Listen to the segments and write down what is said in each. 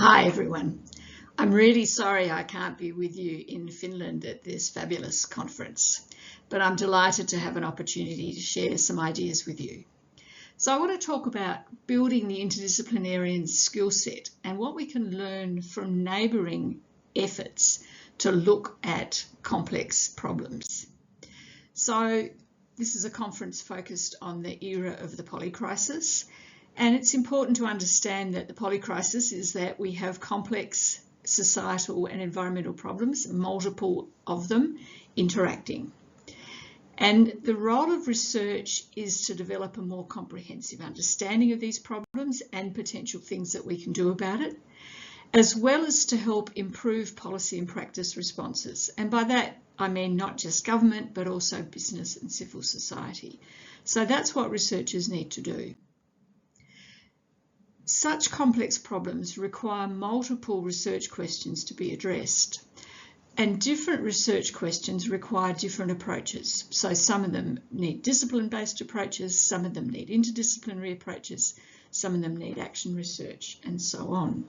Hi everyone. I'm really sorry I can't be with you in Finland at this fabulous conference, but I'm delighted to have an opportunity to share some ideas with you. So I want to talk about building the interdisciplinarian skill set and what we can learn from neighbouring efforts to look at complex problems. So this is a conference focused on the era of the polycrisis. And it's important to understand that the polycrisis is that we have complex societal and environmental problems, multiple of them interacting. And the role of research is to develop a more comprehensive understanding of these problems and potential things that we can do about it, as well as to help improve policy and practice responses. And by that, I mean not just government, but also business and civil society. So that's what researchers need to do. Such complex problems require multiple research questions to be addressed, and different research questions require different approaches. So some of them need discipline-based approaches, some of them need interdisciplinary approaches, some of them need action research, and so on.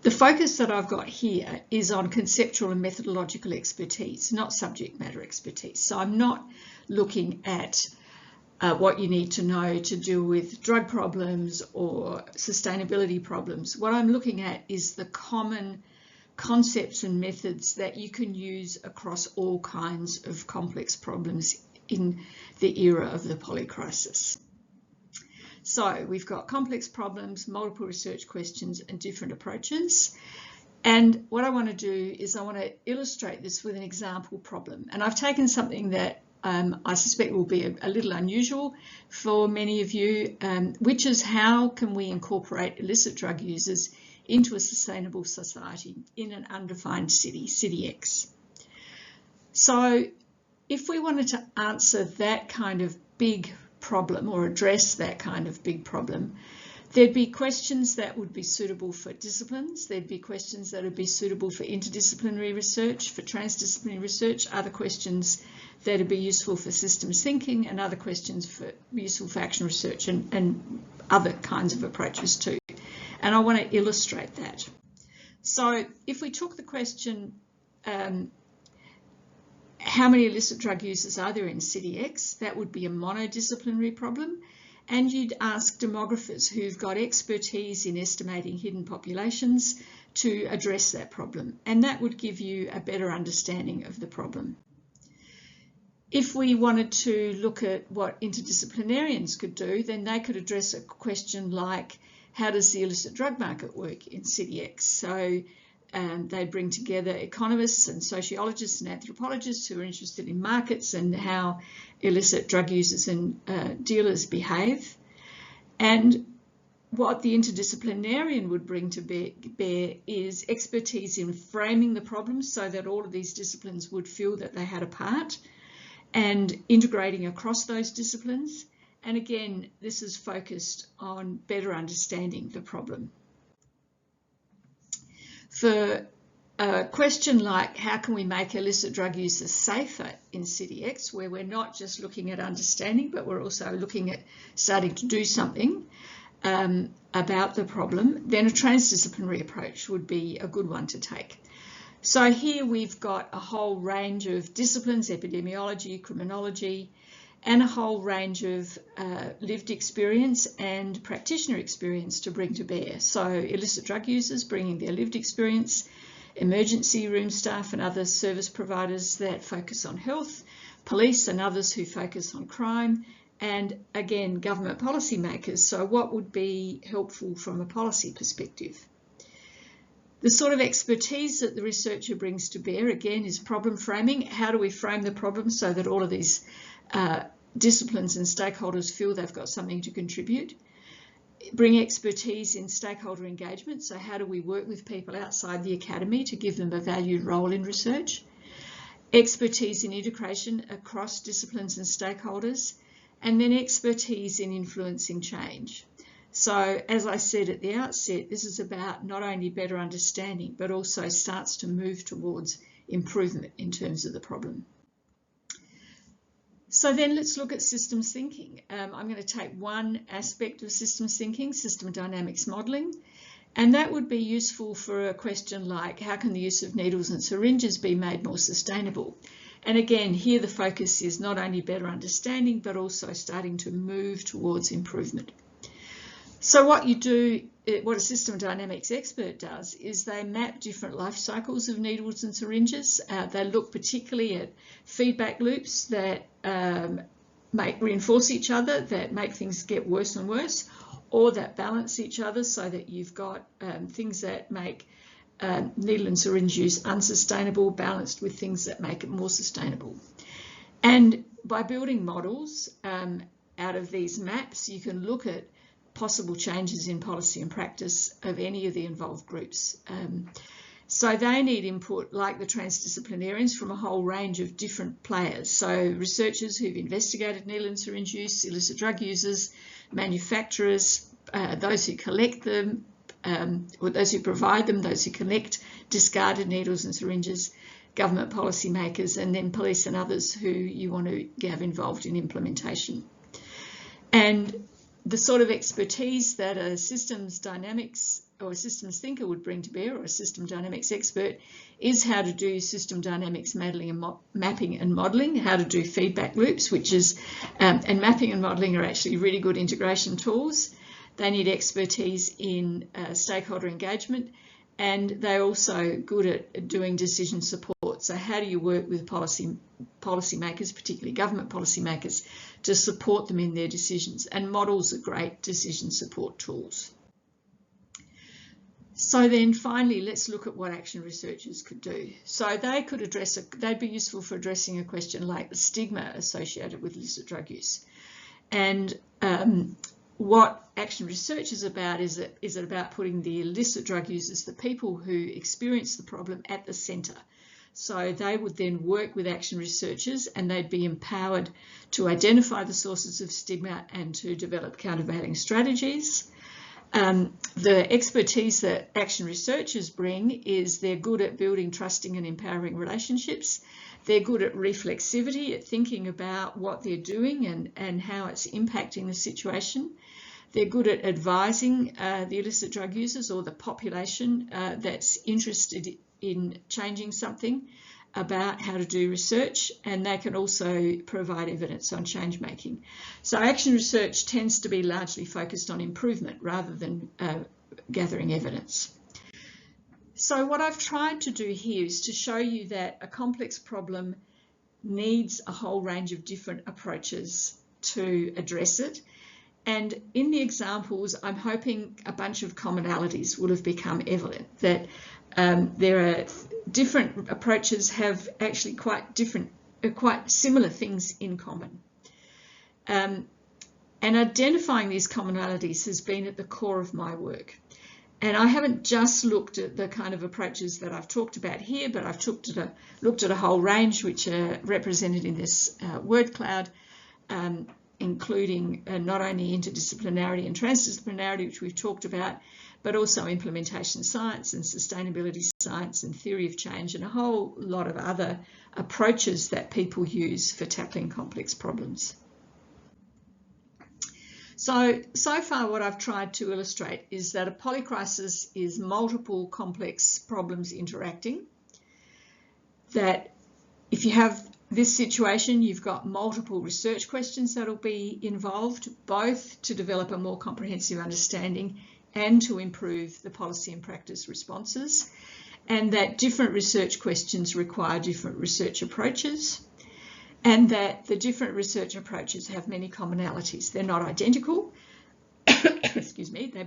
The focus that I've got here is on conceptual and methodological expertise, not subject matter expertise. So I'm not looking at what you need to know to deal with drug problems or sustainability problems. What I'm looking at is the common concepts and methods that you can use across all kinds of complex problems in the era of the polycrisis. So we've got complex problems, multiple research questions, and different approaches. And what I want to do is I want to illustrate this with an example problem. And I've taken something that I suspect will be a little unusual for many of you, which is how can we incorporate illicit drug users into a sustainable society in an undefined city, City X. So if we wanted to answer that kind of big problem or address that kind of big problem, there'd be questions that would be suitable for disciplines, there'd be questions that would be suitable for interdisciplinary research, for transdisciplinary research, other questions that would be useful for systems thinking, and other questions useful for action research and other kinds of approaches too. And I want to illustrate that. So if we took the question, how many illicit drug users are there in City X? That would be a monodisciplinary problem. And you'd ask demographers who've got expertise in estimating hidden populations to address that problem. And that would give you a better understanding of the problem. If we wanted to look at what interdisciplinarians could do, then they could address a question like, how does the illicit drug market work in City X? So they bring together economists and sociologists and anthropologists who are interested in markets and how illicit drug users and dealers behave. And what the interdisciplinarian would bring to bear is expertise in framing the problems so that all of these disciplines would feel that they had a part, and integrating across those disciplines. And again, this is focused on better understanding the problem. For a question like how can we make illicit drug users safer in City X, where we're not just looking at understanding, but we're also looking at starting to do something about the problem, then a transdisciplinary approach would be a good one to take. So here we've got a whole range of disciplines, epidemiology, criminology, and a whole range of lived experience and practitioner experience to bring to bear. So illicit drug users bringing their lived experience, emergency room staff and other service providers that focus on health, police and others who focus on crime, and again, government policymakers. So what would be helpful from a policy perspective? The sort of expertise that the researcher brings to bear, again, is problem framing. How do we frame the problem so that all of these disciplines and stakeholders feel they've got something to contribute? Bring expertise in stakeholder engagement. So how do we work with people outside the academy to give them a valued role in research? Expertise in integration across disciplines and stakeholders, and then expertise in influencing change. So as I said at the outset, this is about not only better understanding, but also starts to move towards improvement in terms of the problem. So then let's look at systems thinking. I'm going to take one aspect of systems thinking, system dynamics modelling, And that would be useful for a question like, how can the use of needles and syringes be made more sustainable? And again, here the focus is not only better understanding, but also starting to move towards improvement. So what a system dynamics expert does is they map different life cycles of needles and syringes. They look particularly at feedback loops that reinforce each other, that make things get worse and worse, or that balance each other so that you've got things that make needle and syringe use unsustainable balanced with things that make it more sustainable. And by building models out of these maps, you can look at possible changes in policy and practice of any of the involved groups. So they need input, like the transdisciplinarians, from a whole range of different players. So researchers who've investigated needle and syringe use, illicit drug users, manufacturers, those who collect them, or those who provide them, those who collect discarded needles and syringes, government policymakers, and then police and others who you want to have involved in implementation. And the sort of expertise that a systems dynamics or a systems thinker would bring to bear, or a system dynamics expert, is how to do system dynamics mapping and modelling, how to do feedback loops, which is, and mapping and modelling are actually really good integration tools. They need expertise in stakeholder engagement, and they're also good at doing decision support. So how do you work with policymakers, particularly government policymakers, to support them in their decisions? And models are great decision support tools. So then finally, let's look at what action researchers could do. So they could address, they'd be useful for addressing a question like the stigma associated with illicit drug use. And what action research is about is it about putting the illicit drug users, the people who experience the problem, at the centre. So they would then work with action researchers, and they'd be empowered to identify the sources of stigma and to develop countervailing strategies. The expertise that action researchers bring is they're good at building trusting and empowering relationships. They're good at reflexivity, at thinking about what they're doing and how it's impacting the situation. They're good at advising the illicit drug users or the population that's interested in changing something about how to do research, and they can also provide evidence on change making. So action research tends to be largely focused on improvement rather than gathering evidence. So what I've tried to do here is to show you that a complex problem needs a whole range of different approaches to address it. And in the examples, I'm hoping a bunch of commonalities will have become evident, that there are different approaches have actually quite similar things in common. And identifying these commonalities has been at the core of my work. And I haven't just looked at the kind of approaches that I've talked about here, but I've looked at a whole range which are represented in this word cloud, including not only interdisciplinarity and transdisciplinarity, which we've talked about, but also implementation science and sustainability science and theory of change, and a whole lot of other approaches that people use for tackling complex problems. So far what I've tried to illustrate is that a polycrisis is multiple complex problems interacting, that if you have this situation, you've got multiple research questions that will be involved, both to develop a more comprehensive understanding and to improve the policy and practice responses, and that different research questions require different research approaches, and that the different research approaches have many commonalities. They're not identical. Excuse me. They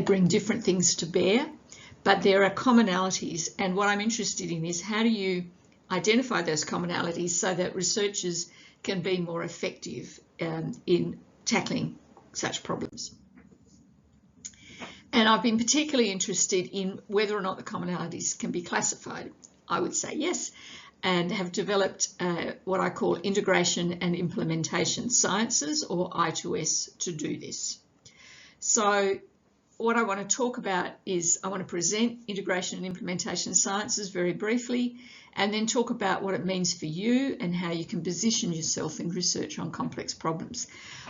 bring different things to bear, but there are commonalities. And what I'm interested in is how do you identify those commonalities so that researchers can be more effective in tackling such problems. And I've been particularly interested in whether or not the commonalities can be classified. I would say yes, and have developed what I call integration and implementation sciences, or I2S, to do this. So what I want to talk about is I want to present integration and implementation sciences very briefly, and then talk about what it means for you and how you can position yourself in research on complex problems,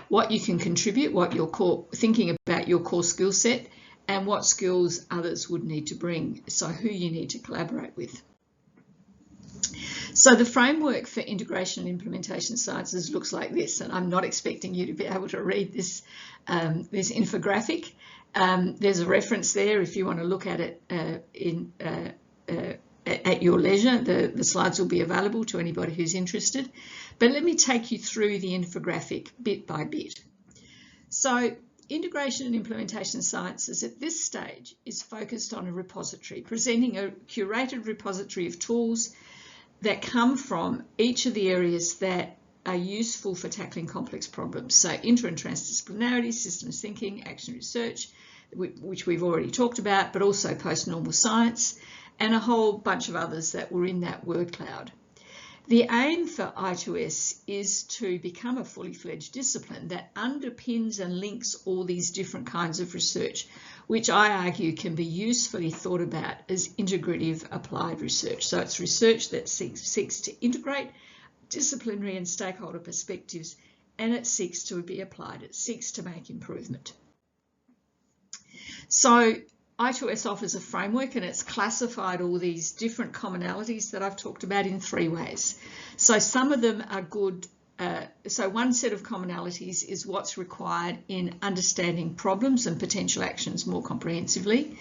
what you can contribute, what your core, thinking about your core skill set, and what skills others would need to bring, so who you need to collaborate with. So the framework for integration and implementation sciences looks like this, and I'm not expecting you to be able to read this, this infographic. There's a reference there if you want to look at it at your leisure. The slides will be available to anybody who's interested. But let me take you through the infographic bit by bit. So integration and implementation sciences at this stage is focused on a repository, presenting a curated repository of tools that come from each of the areas that are useful for tackling complex problems. So inter and transdisciplinarity, systems thinking, action research, which we've already talked about, but also post-normal science, and a whole bunch of others that were in that word cloud. The aim for I2S is to become a fully fledged discipline that underpins and links all these different kinds of research, which I argue can be usefully thought about as integrative applied research. So it's research that seeks to integrate disciplinary and stakeholder perspectives, and it seeks to be applied. It seeks to make improvement. So I2S offers a framework, and it's classified all these different commonalities that I've talked about in 3 ways. So some of them are good. So one set of commonalities is what's required in understanding problems and potential actions more comprehensively.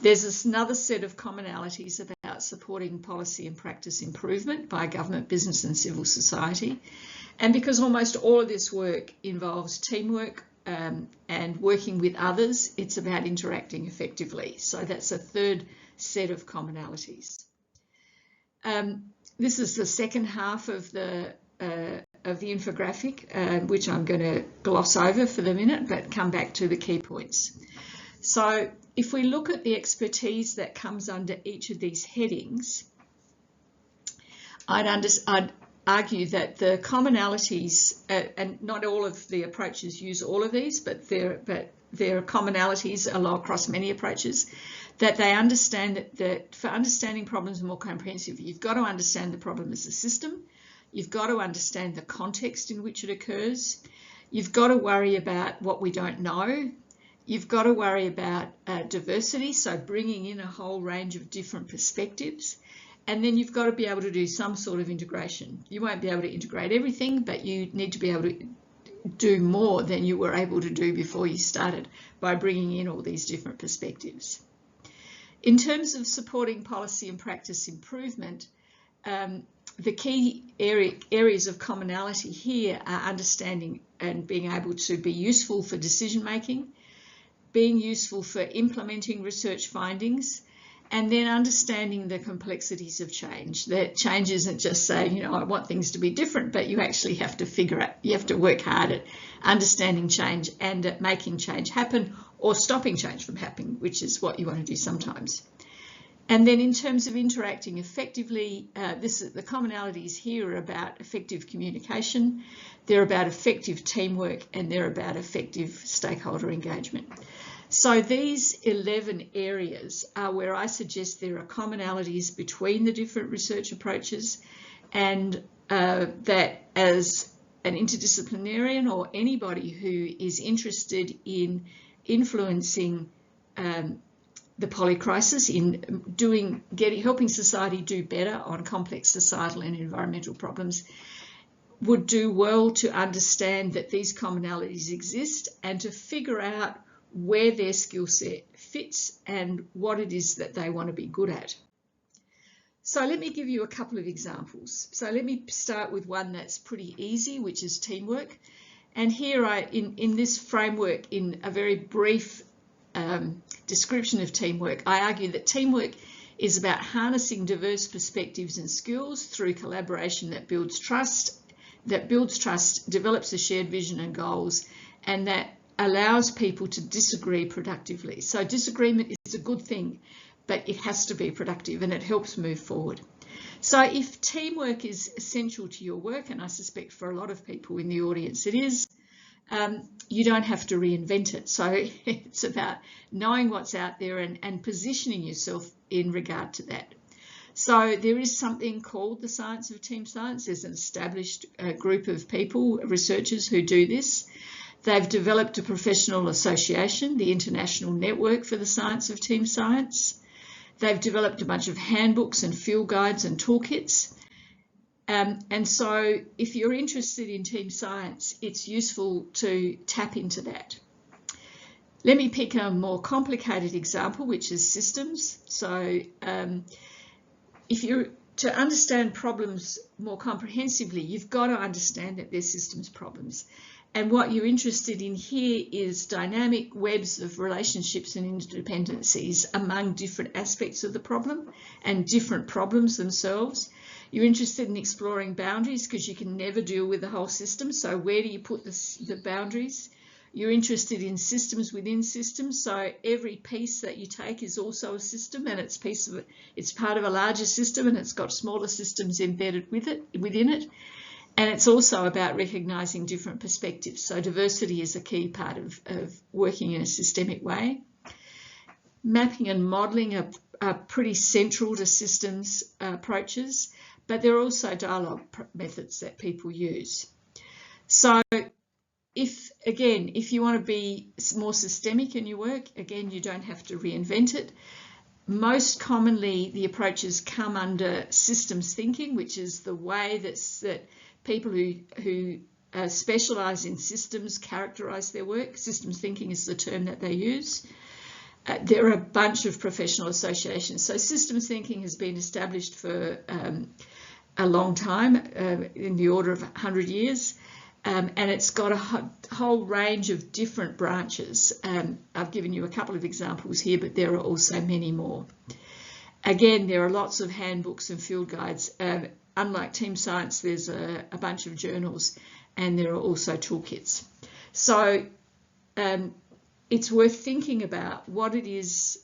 There's another set of commonalities about supporting policy and practice improvement by government, business and civil society. And because almost all of this work involves teamwork, and working with others, it's about interacting effectively. So that's a third set of commonalities. This is the second half of the infographic, which I'm going to gloss over for the minute, but come back to the key points. So if we look at the expertise that comes under each of these headings, I'd argue that the commonalities, and not all of the approaches use all of these, but there are commonalities across many approaches, that they understand that for understanding problems more comprehensively, you've got to understand the problem as a system, you've got to understand the context in which it occurs, you've got to worry about what we don't know, you've got to worry about diversity, so bringing in a whole range of different perspectives. And then you've got to be able to do some sort of integration. You won't be able to integrate everything, but you need to be able to do more than you were able to do before you started by bringing in all these different perspectives. In terms of supporting policy and practice improvement, the key areas of commonality here are understanding and being able to be useful for decision making, being useful for implementing research findings, and then understanding the complexities of change. That change isn't just saying, you know, I want things to be different, but you actually have to figure out, you have to work hard at understanding change and at making change happen or stopping change from happening, which is what you want to do sometimes. And then in terms of interacting effectively, the commonalities here are about effective communication, they're about effective teamwork, and they're about effective stakeholder engagement. So these 11 areas are where I suggest there are commonalities between the different research approaches, and that as an interdisciplinarian or anybody who is interested in influencing the polycrisis, in helping society do better on complex societal and environmental problems, would do well to understand that these commonalities exist and to figure out where their skill set fits and what it is that they want to be good at. So let me give you a couple of examples. So let me start with one that's pretty easy, which is teamwork. And here in this framework, in a very brief description of teamwork, I argue that teamwork is about harnessing diverse perspectives and skills through collaboration that builds trust, develops a shared vision and goals, and that allows people to disagree productively. So disagreement is a good thing, but it has to be productive and it helps move forward. So if teamwork is essential to your work, and I suspect for a lot of people in the audience it is, you don't have to reinvent it. So it's about knowing what's out there and positioning yourself in regard to that. So there is something called the science of team science. There's an established group of people, researchers, who do this. They've developed a professional association, the International Network for the Science of Team Science. They've developed a bunch of handbooks and field guides and toolkits. And so if you're interested in team science, it's useful to tap into that. Let me pick a more complicated example, which is systems. So if you're to understand problems more comprehensively, you've got to understand that they're systems problems. And what you're interested in here is dynamic webs of relationships and interdependencies among different aspects of the problem and different problems themselves. You're interested in exploring boundaries because you can never deal with the whole system. So where do you put the boundaries? You're interested in systems within systems. So every piece that you take is also a system, and it's part of a larger system, and it's got smaller systems embedded within it. And it's also about recognising different perspectives. So diversity is a key part of working in a systemic way. Mapping and modelling are pretty central to systems approaches, but there are also dialogue methods that people use. So if you want to be more systemic in your work, again, you don't have to reinvent it. Most commonly, the approaches come under systems thinking, which is the way that people who specialise in systems characterise their work. Systems thinking is the term that they use. There are a bunch of professional associations. So systems thinking has been established for a long time, in the order of 100 years, and it's got a whole range of different branches. I've given you a couple of examples here, but there are also many more. Again, there are lots of handbooks and field guides. Unlike team science, there's a bunch of journals, and there are also toolkits. So it's worth thinking about what it is.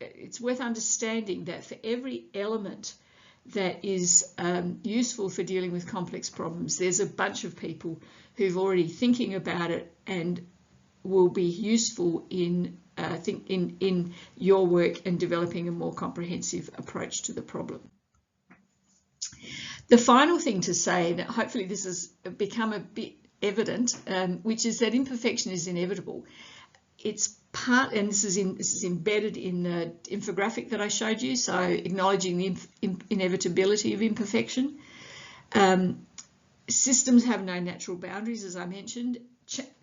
It's worth understanding that for every element that is useful for dealing with complex problems, there's a bunch of people who've already thinking about it and will be useful in your work and developing a more comprehensive approach to the problem. The final thing to say, and hopefully this has become a bit evident, which is that imperfection is inevitable. It's part, and this is embedded in the infographic that I showed you, so acknowledging the inevitability of imperfection. Systems have no natural boundaries, as I mentioned.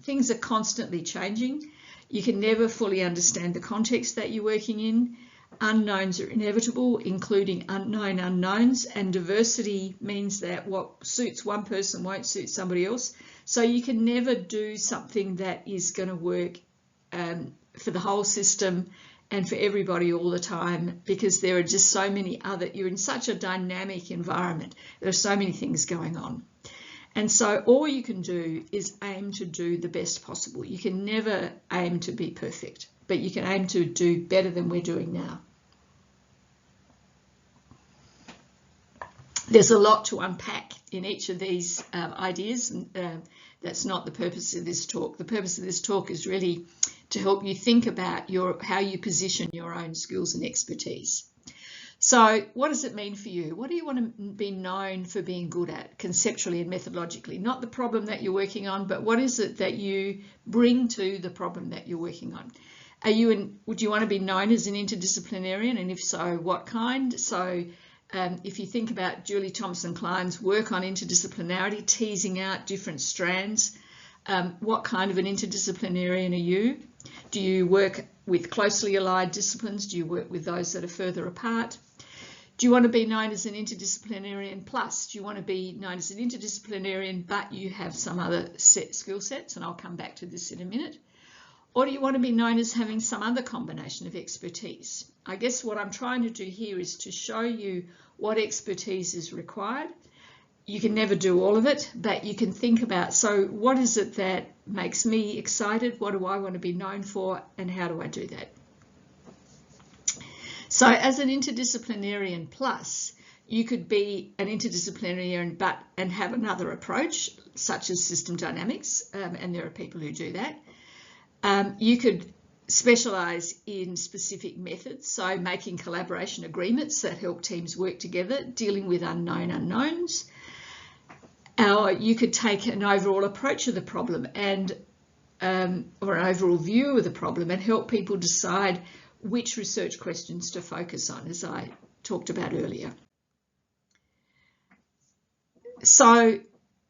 Things are constantly changing. You can never fully understand the context that you're working in. Unknowns are inevitable, including unknown unknowns, and diversity means that what suits one person won't suit somebody else. So you can never do something that is going to work for the whole system and for everybody all the time, because there are just so many you're in such a dynamic environment. There are so many things going on. And so all you can do is aim to do the best possible. You can never aim to be perfect, but you can aim to do better than we're doing now. There's a lot to unpack in each of these ideas, and that's not the purpose of this talk. The purpose of this talk is really to help you think about how you position your own skills and expertise. So what does it mean for you? What do you want to be known for being good at conceptually and methodologically? Not the problem that you're working on, but what is it that you bring to the problem that you're working on? Would you want to be known as an interdisciplinarian? And if so, what kind? So if you think about Julie Thompson-Klein's work on interdisciplinarity, teasing out different strands, what kind of an interdisciplinarian are you? Do you work with closely allied disciplines? Do you work with those that are further apart? Do you want to be known as an interdisciplinarian plus? Do you want to be known as an interdisciplinarian but you have some other skill sets? And I'll come back to this in a minute. Or do you want to be known as having some other combination of expertise? I guess what I'm trying to do here is to show you what expertise is required. You can never do all of it, but you can think about, so what is it that makes me excited? What do I want to be known for? And how do I do that? So as an interdisciplinarian plus, you could be an interdisciplinarian and have another approach, such as system dynamics, and there are people who do that. You could specialise in specific methods, so making collaboration agreements that help teams work together, dealing with unknown unknowns. Or you could take an overall approach of the problem and or an overall view of the problem and help people decide which research questions to focus on, as I talked about earlier. So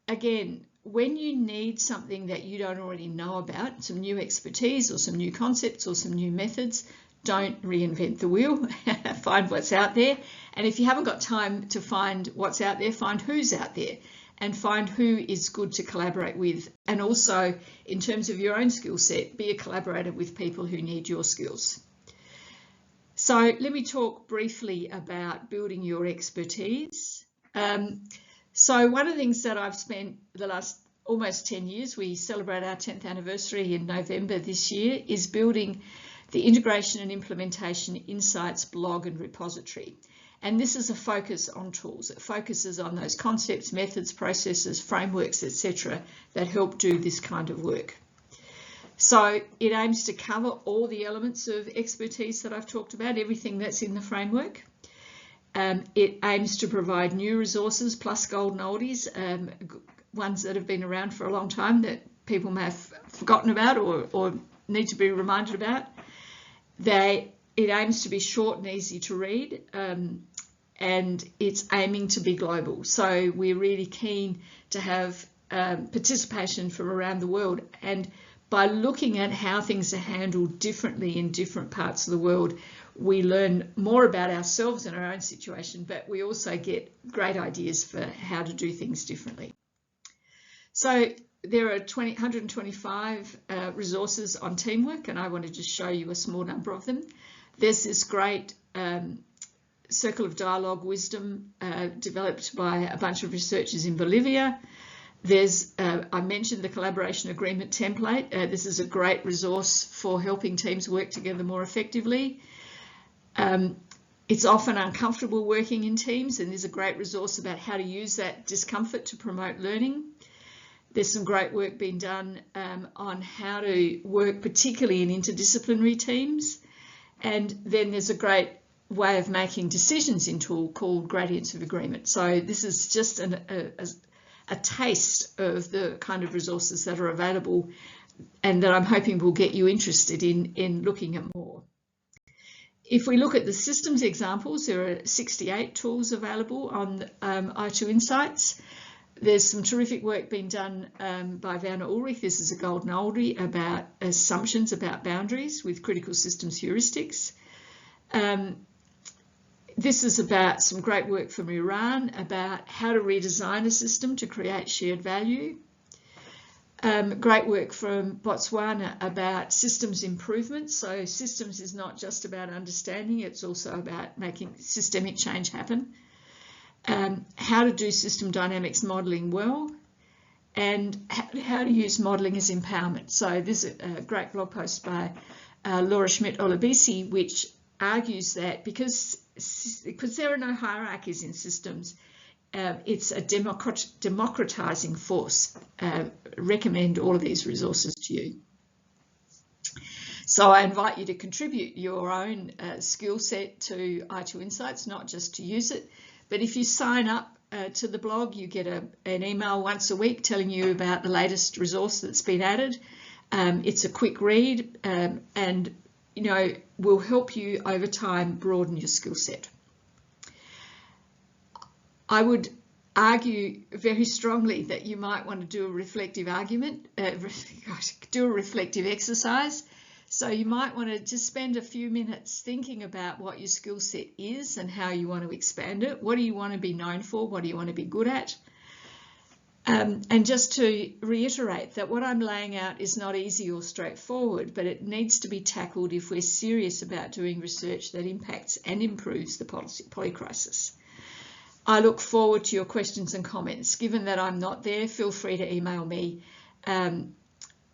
again, when you need something that you don't already know about, some new expertise or some new concepts or some new methods, don't reinvent the wheel. Find what's out there. And if you haven't got time to find what's out there, find who's out there and find who is good to collaborate with. And also, in terms of your own skill set, be a collaborator with people who need your skills. So let me talk briefly about building your expertise. So one of the things that I've spent the last almost 10 years, we celebrate our 10th anniversary in November this year, is building the Integration and Implementation Insights blog and repository. And this is a focus on tools. It focuses on those concepts, methods, processes, frameworks, etc. that help do this kind of work. So it aims to cover all the elements of expertise that I've talked about, everything that's in the framework. It aims to provide new resources plus golden oldies, ones that have been around for a long time that people may have forgotten about or need to be reminded about. It aims to be short and easy to read, and it's aiming to be global. So we're really keen to have participation from around the world. And by looking at how things are handled differently in different parts of the world, we learn more about ourselves and our own situation, but we also get great ideas for how to do things differently. So there are 125 resources on teamwork, and I want to just show you a small number of them. There's this great circle of dialogue wisdom developed by a bunch of researchers in Bolivia. There's, I mentioned the collaboration agreement template. This is a great resource for helping teams work together more effectively. It's often uncomfortable working in teams, and there's a great resource about how to use that discomfort to promote learning. There's some great work being done on how to work particularly in interdisciplinary teams. And then there's a great way of making decisions in tool called gradients of agreement. So this is just a taste of the kind of resources that are available and that I'm hoping will get you interested in looking at more. If we look at the systems examples, there are 68 tools available on I2 Insights. There's some terrific work being done by Werner Ulrich. This is a golden oldie about assumptions about boundaries with critical systems heuristics. This is about some great work from Iran about how to redesign a system to create shared value. Great work from Botswana about systems improvement. So systems is not just about understanding, it's also about making systemic change happen. How to do system dynamics modelling well, and how to use modelling as empowerment. So there's a great blog post by Laura Schmidt-Olabisi, which argues that because there are no hierarchies in systems, it's a democratizing force. Recommend all of these resources to you. So I invite you to contribute your own skill set to I2 Insights, not just to use it. But if you sign up to the blog, you get an email once a week telling you about the latest resource that's been added. It's a quick read and will help you over time broaden your skill set. I would argue very strongly that you might want to do a reflective argument, do a reflective exercise. So you might want to just spend a few minutes thinking about what your skill set is and how you want to expand it. What do you want to be known for? What do you want to be good at? And just to reiterate that what I'm laying out is not easy or straightforward, but it needs to be tackled if we're serious about doing research that impacts and improves the polycrisis. I look forward to your questions and comments. Given that I'm not there, feel free to email me.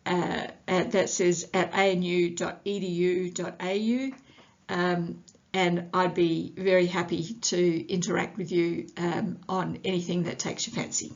That says at anu.edu.au, and I'd be very happy to interact with you on anything that takes your fancy.